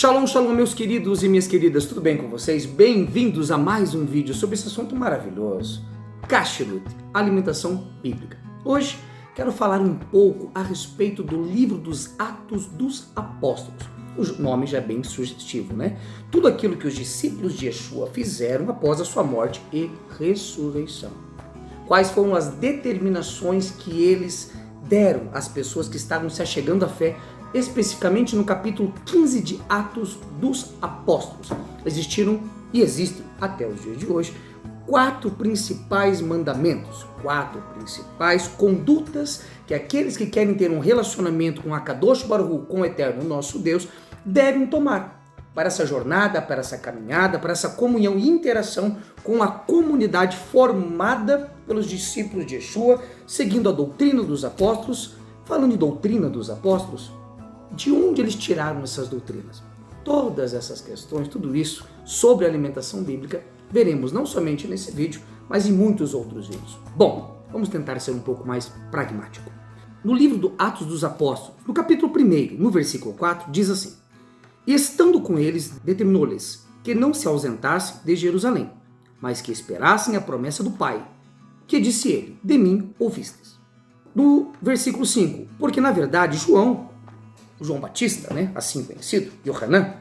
Shalom, shalom, meus queridos e minhas queridas, tudo bem com vocês? Bem-vindos a mais um vídeo sobre esse assunto maravilhoso, Kashrut, alimentação bíblica. Hoje quero falar um pouco a respeito do livro dos Atos dos Apóstolos. O nome já é bem sugestivo, né? Tudo aquilo que os discípulos de Yeshua fizeram após a sua morte e ressurreição. Quais foram as determinações que eles deram às pessoas que estavam se achegando à fé, especificamente no capítulo 15 de Atos dos Apóstolos. Existiram e existem até os dias de hoje 4 principais mandamentos, 4 principais condutas que aqueles que querem ter um relacionamento com a Kadosh Baruch Hu, com o Eterno nosso Deus, devem tomar para essa jornada, para essa caminhada, para essa comunhão e interação com a comunidade formada pelos discípulos de Yeshua, seguindo a doutrina dos apóstolos. Falando de doutrina dos apóstolos, de onde eles tiraram essas doutrinas? Todas essas questões, tudo isso sobre a alimentação bíblica, veremos não somente nesse vídeo, mas em muitos outros vídeos. Bom, vamos tentar ser um pouco mais pragmático. No livro do Atos dos Apóstolos, no capítulo 1, no versículo 4, diz assim: E estando com eles, determinou-lhes que não se ausentassem de Jerusalém, mas que esperassem a promessa do Pai, que disse ele: de mim ouvistes. No versículo 5, porque na verdade João Batista, né, assim conhecido, Yohanan,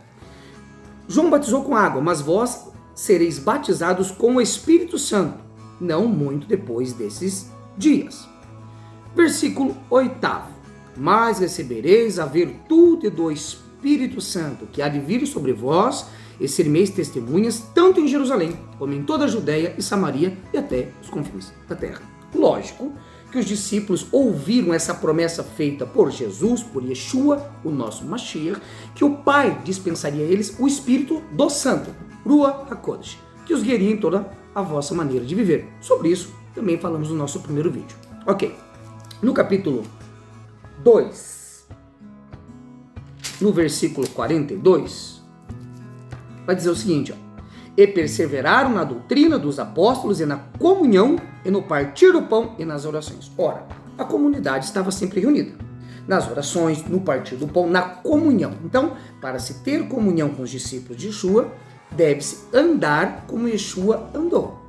João batizou com água, mas vós sereis batizados com o Espírito Santo, não muito depois desses dias. Versículo 8, mas recebereis a virtude do Espírito Santo, que há de vir sobre vós, e sereis testemunhas, tanto em Jerusalém, como em toda a Judéia e Samaria, e até os confins da terra. Lógico que os discípulos ouviram essa promessa feita por Jesus, por Yeshua, o nosso Mashiach, que o Pai dispensaria a eles o Espírito do Santo, Ruach HaKodesh, que os guiaria em toda a vossa maneira de viver. Sobre isso também falamos no nosso primeiro vídeo. Ok, no capítulo 2, no versículo 42, vai dizer o seguinte, ó: e perseveraram na doutrina dos apóstolos e na comunhão e no partir do pão e nas orações. Ora, a comunidade estava sempre reunida. Nas orações, no partir do pão, na comunhão. Então, para se ter comunhão com os discípulos de Yeshua, deve-se andar como Yeshua andou,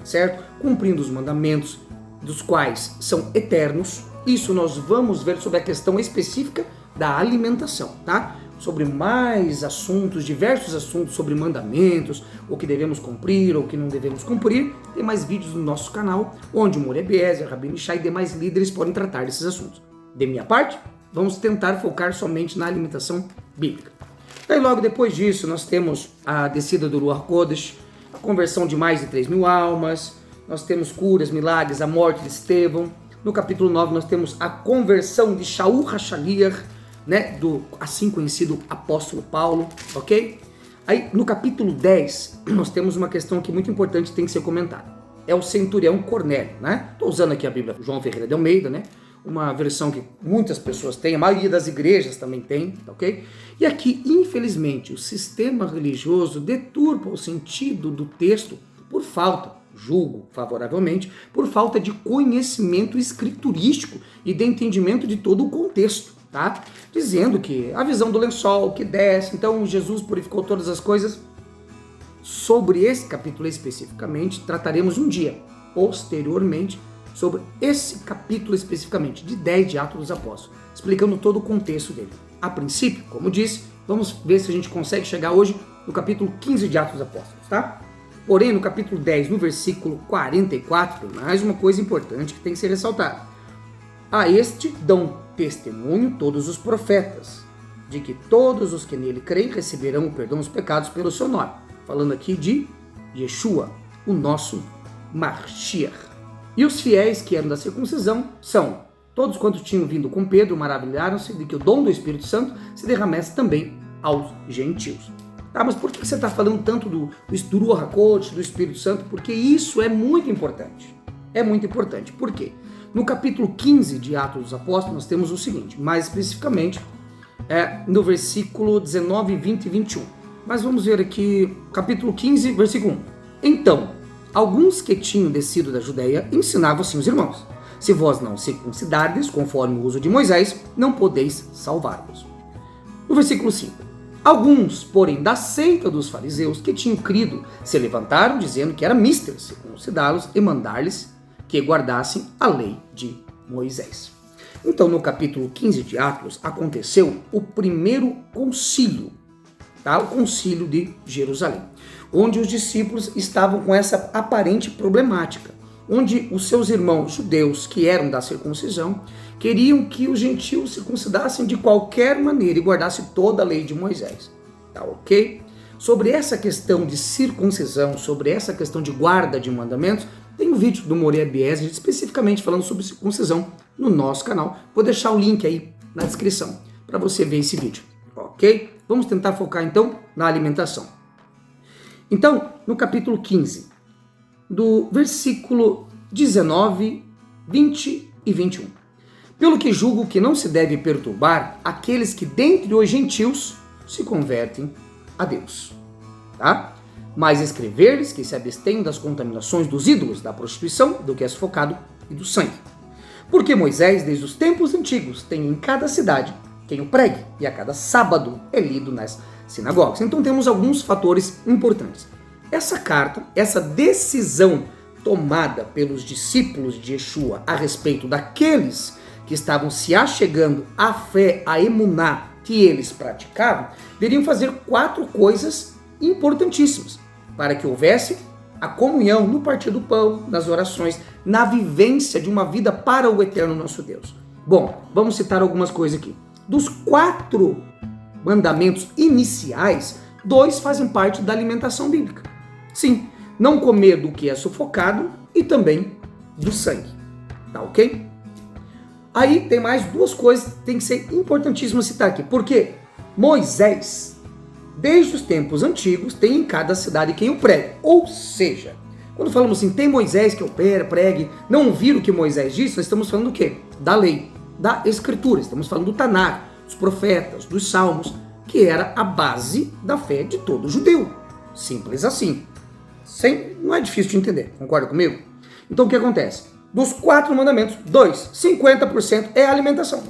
certo? Cumprindo os mandamentos, dos quais são eternos. Isso nós vamos ver sobre a questão específica da alimentação, tá? Sobre mais assuntos, diversos assuntos sobre mandamentos, o que devemos cumprir, ou o que não devemos cumprir. Tem mais vídeos no nosso canal, onde o Morebiezer, Rabbi Shai e demais líderes podem tratar desses assuntos. De minha parte, vamos tentar focar somente na alimentação bíblica. Daí logo depois disso, nós temos a descida do Ruach HaKodesh, a conversão de mais de 3.000 almas, nós temos curas, milagres, a morte de Estevão. No capítulo 9, nós temos a conversão de Shaul HaShaliach, né, do assim conhecido apóstolo Paulo, ok? Aí no capítulo 10 nós temos uma questão que muito importante, tem que ser comentada. É o centurião Cornélio, né? Estou usando aqui a Bíblia João Ferreira de Almeida, né? Uma versão que muitas pessoas têm, a maioria das igrejas também tem, ok? E aqui, infelizmente, o sistema religioso deturpa o sentido do texto por falta, julgo favoravelmente, por falta de conhecimento escriturístico e de entendimento de todo o contexto. Tá? Dizendo que a visão do lençol que desce, então Jesus purificou todas as coisas. Sobre esse capítulo especificamente, trataremos um dia, posteriormente, sobre esse capítulo especificamente, de 10 de Atos dos Apóstolos, explicando todo o contexto dele. A princípio, como disse, vamos ver se a gente consegue chegar hoje no capítulo 15 de Atos dos Apóstolos, tá? Porém, no capítulo 10, no versículo 44, tem mais uma coisa importante que tem que ser ressaltada. A este dão testemunho todos os profetas, de que todos os que nele creem receberão o perdão dos pecados pelo seu nome. Falando aqui de Yeshua, o nosso Mashiach. E os fiéis que eram da circuncisão são todos quantos tinham vindo com Pedro, maravilharam-se de que o dom do Espírito Santo se derramasse também aos gentios. Tá, mas por que você está falando tanto do Ruach HaKodesh, do Espírito Santo? Porque isso é muito importante. É muito importante. Por quê? No capítulo 15 de Atos dos Apóstolos, nós temos o seguinte, mais especificamente, no versículo 19, 20 e 21. Mas vamos ver aqui, capítulo 15, versículo 1. Então, alguns que tinham descido da Judéia ensinavam assim os irmãos: se vós não circuncidardes, conforme o uso de Moisés, não podeis salvar-vos. No versículo 5. Alguns, porém, da seita dos fariseus que tinham crido, se levantaram dizendo que era mister circuncidá-los e mandar-lhes que guardassem a lei de Moisés. Então, no capítulo 15 de Atos, aconteceu o primeiro concílio, tá? O concílio de Jerusalém, onde os discípulos estavam com essa aparente problemática, onde os seus irmãos judeus, que eram da circuncisão, queriam que os gentios circuncidassem de qualquer maneira e guardassem toda a lei de Moisés. Tá ok? Sobre essa questão de circuncisão, sobre essa questão de guarda de mandamentos, tem um vídeo do Moreira Biesi especificamente falando sobre circuncisão no nosso canal. Vou deixar o link aí na descrição para você ver esse vídeo, ok? Vamos tentar focar então na alimentação. Então, no capítulo 15, do versículo 19, 20 e 21. Pelo que julgo que não se deve perturbar aqueles que dentre os gentios se convertem a Deus, tá? Mas escrever-lhes que se abstenham das contaminações dos ídolos, da prostituição, do que é sufocado e do sangue. Porque Moisés, desde os tempos antigos, tem em cada cidade quem o pregue, e a cada sábado é lido nas sinagogas. Então temos alguns fatores importantes. Essa carta, essa decisão tomada pelos discípulos de Yeshua a respeito daqueles que estavam se achegando à fé, à emuná que eles praticavam, deveriam fazer 4 coisas importantíssimas para que houvesse a comunhão no partir do pão, nas orações, na vivência de uma vida para o eterno nosso Deus. Bom, vamos citar algumas coisas aqui. Dos 4 mandamentos iniciais, 2 fazem parte da alimentação bíblica. Sim, não comer do que é sufocado e também do sangue. Tá ok? Aí tem mais 2 coisas que tem que ser importantíssimas citar aqui. Porque Moisés, desde os tempos antigos, tem em cada cidade quem o pregue. Ou seja, quando falamos assim, tem Moisés que opera, pregue, não ouvir o que Moisés disse, nós estamos falando do quê? Da lei, da escritura. Estamos falando do Tanar, dos profetas, dos salmos, que era a base da fé de todo judeu. Simples assim. Não é difícil de entender, concorda comigo? Então o que acontece? Dos 4 mandamentos, 2, 50% é alimentação.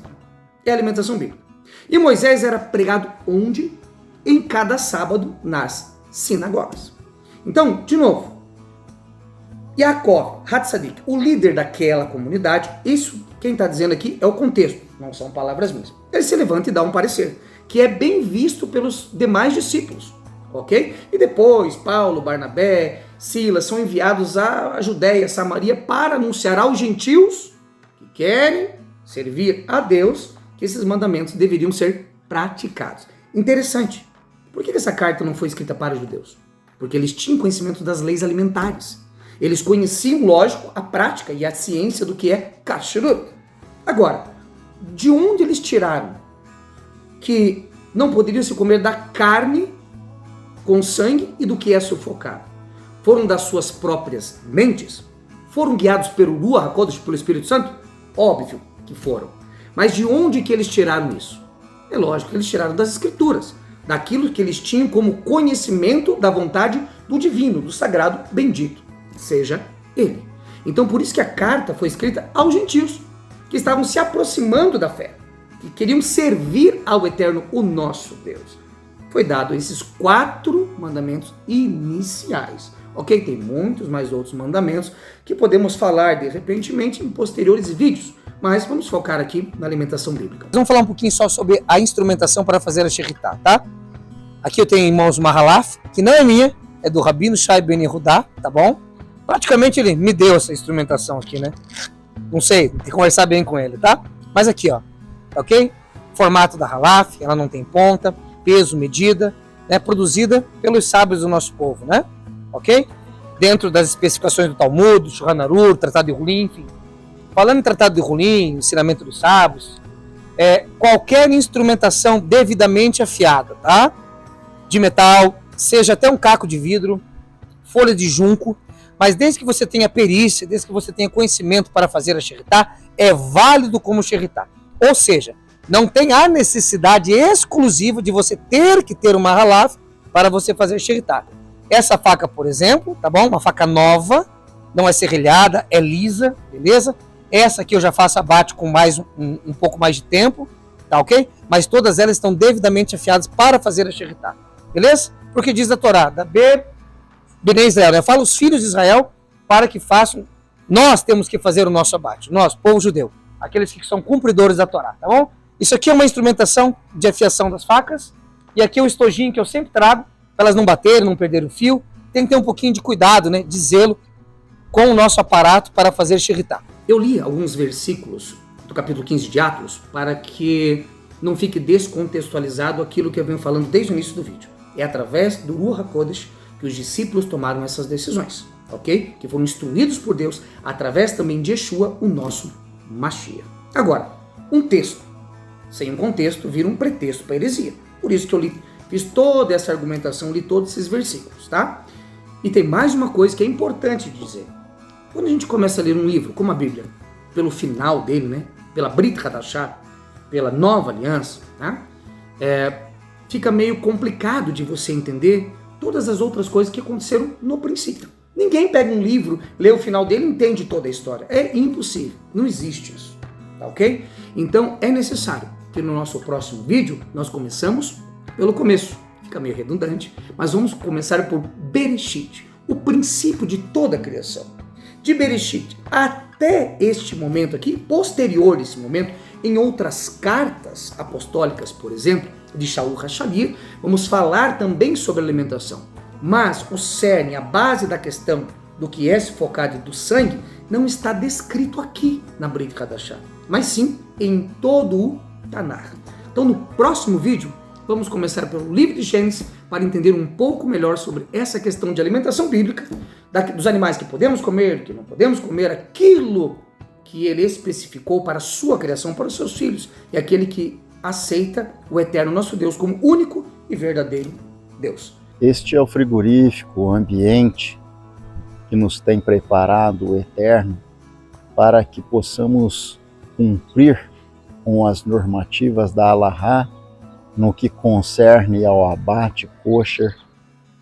É alimentação bíblica. E Moisés era pregado onde? Em cada sábado nas sinagogas. Então, de novo, Yaakov Hatzadik, o líder daquela comunidade, isso quem está dizendo aqui é o contexto, não são palavras minhas. Ele se levanta e dá um parecer, que é bem visto pelos demais discípulos, ok? E depois, Paulo, Barnabé, Silas são enviados à Judéia, Samaria, para anunciar aos gentios que querem servir a Deus, que esses mandamentos deveriam ser praticados. Interessante. Por que essa carta não foi escrita para os judeus? Porque eles tinham conhecimento das leis alimentares. Eles conheciam, lógico, a prática e a ciência do que é kashrut. Agora, de onde eles tiraram que não poderiam se comer da carne com sangue e do que é sufocado? Foram das suas próprias mentes? Foram guiados pelo Ruach HaKodesh, pelo Espírito Santo? Óbvio que foram. Mas de onde que eles tiraram isso? É lógico que eles tiraram das Escrituras, daquilo que eles tinham como conhecimento da vontade do divino, do sagrado bendito, seja ele. Então por isso que a carta foi escrita aos gentios, que estavam se aproximando da fé, que queriam servir ao eterno, o nosso Deus. Foi dado esses 4 mandamentos iniciais. Ok? Tem muitos mais outros mandamentos que podemos falar de repentemente em posteriores vídeos, mas vamos focar aqui na alimentação bíblica. Vamos falar um pouquinho só sobre a instrumentação para fazer a Sheritah, tá? Aqui eu tenho em mãos uma halaf, que não é minha, é do Rabino Shai Ben Yehudá, tá bom? Praticamente ele me deu essa instrumentação aqui, né? Não sei, tem que conversar bem com ele, tá? Mas aqui, ó, ok? Formato da halaf, ela não tem ponta, peso, medida, né? Produzida pelos sábios do nosso povo, né? Ok? Dentro das especificações do Talmud, do Shulchan Aruch, Tratado de Hulin, enfim. Falando em Tratado de Hulin, ensinamento dos sábios, qualquer instrumentação devidamente afiada, tá? De metal, seja até um caco de vidro, folha de junco, mas desde que você tenha perícia, desde que você tenha conhecimento para fazer a Sheritah, é válido como Sheritah. Ou seja, não tem a necessidade exclusiva de você ter que ter uma halaf para você fazer Sheritah. Essa faca, por exemplo, tá bom? Uma faca nova, não é serrilhada, é lisa, beleza? Essa aqui eu já faço abate com mais um pouco mais de tempo, tá ok? Mas todas elas estão devidamente afiadas para fazer a Sheritah, beleza? Porque diz a Torá, da Bnei Israel, né? Fala os filhos de Israel para que façam, nós temos que fazer o nosso abate, nós, povo judeu, aqueles que são cumpridores da Torá, tá bom? Isso aqui é uma instrumentação de afiação das facas, e aqui é o estojinho que eu sempre trago, para elas não baterem, não perderem o fio. Tem que ter um pouquinho de cuidado, né, de zelo com o nosso aparato para fazer Sheritah. Eu li alguns versículos do capítulo 15 de Atos para que não fique descontextualizado aquilo que eu venho falando desde o início do vídeo. É através do Ruach HaKodesh que os discípulos tomaram essas decisões, ok? Que foram instruídos por Deus através também de Yeshua, o nosso Mashiach. Agora, um texto sem um contexto vira um pretexto para heresia. Por isso que eu fiz toda essa argumentação, li todos esses versículos, tá? E tem mais uma coisa que é importante dizer. Quando a gente começa a ler um livro, como a Bíblia, pelo final dele, né? Pela Brit Hadashah, pela Nova Aliança, tá? Fica meio complicado de você entender todas as outras coisas que aconteceram no princípio. Ninguém pega um livro, lê o final dele e entende toda a história. É impossível, não existe isso, tá ok? Então é necessário que no nosso próximo vídeo nós começamos pelo começo. Fica meio redundante, mas vamos começar por Bereshit, o princípio de toda a criação. De Bereshit até este momento aqui, posterior a esse momento, em outras cartas apostólicas, por exemplo, de Shaul HaShalir, vamos falar também sobre alimentação. Mas o cerne, a base da questão do que é se focado do sangue, não está descrito aqui na Brit Hadashah, mas sim em todo o Tanakh. Então no próximo vídeo, vamos começar pelo livro de Gênesis para entender um pouco melhor sobre essa questão de alimentação bíblica, dos animais que podemos comer, que não podemos comer, aquilo que ele especificou para a sua criação, para os seus filhos, e aquele que aceita o eterno nosso Deus como único e verdadeiro Deus. Este é o frigorífico, o ambiente que nos tem preparado o eterno para que possamos cumprir com as normativas da Halahá no que concerne ao abate kosher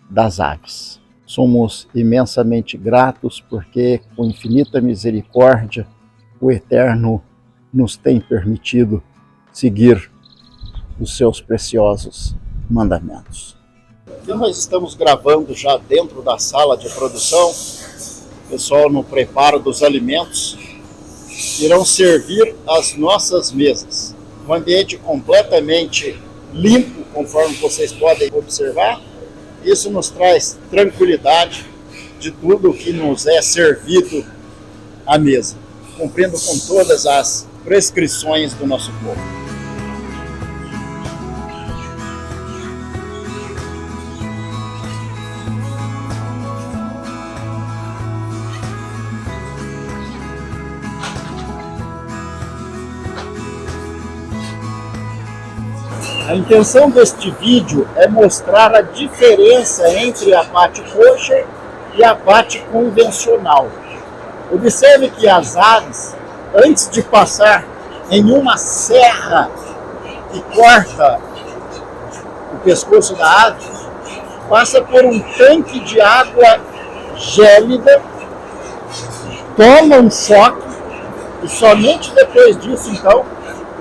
das aves. Somos imensamente gratos porque, com infinita misericórdia, o Eterno nos tem permitido seguir os seus preciosos mandamentos. E nós estamos gravando já dentro da sala de produção, pessoal no preparo dos alimentos, irão servir as nossas mesas. Um ambiente completamente limpo, conforme vocês podem observar. Isso nos traz tranquilidade de tudo que nos é servido à mesa, cumprindo com todas as prescrições do nosso povo. A intenção deste vídeo é mostrar a diferença entre abate kosher e abate convencional. Observe que as aves, antes de passar em uma serra que corta o pescoço da ave, passa por um tanque de água gélida, toma um choque e somente depois disso, então,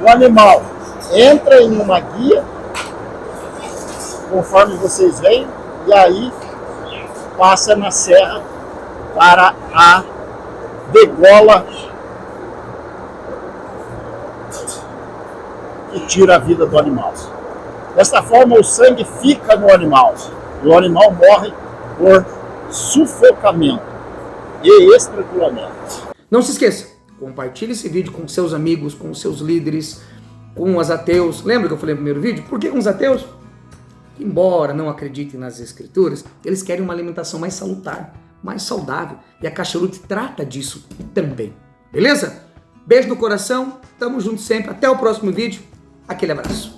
o animal entra em uma guia, conforme vocês veem, e aí passa na serra para a degola que tira a vida do animal. Desta forma, o sangue fica no animal e o animal morre por sufocamento e estrangulamento. Não se esqueça, compartilhe esse vídeo com seus amigos, com seus líderes, com os ateus. Lembra que eu falei no primeiro vídeo? Por que com os ateus? Embora não acreditem nas escrituras, eles querem uma alimentação mais salutar, mais saudável. E a Kashrut trata disso também. Beleza? Beijo no coração, tamo junto sempre. Até o próximo vídeo. Aquele abraço.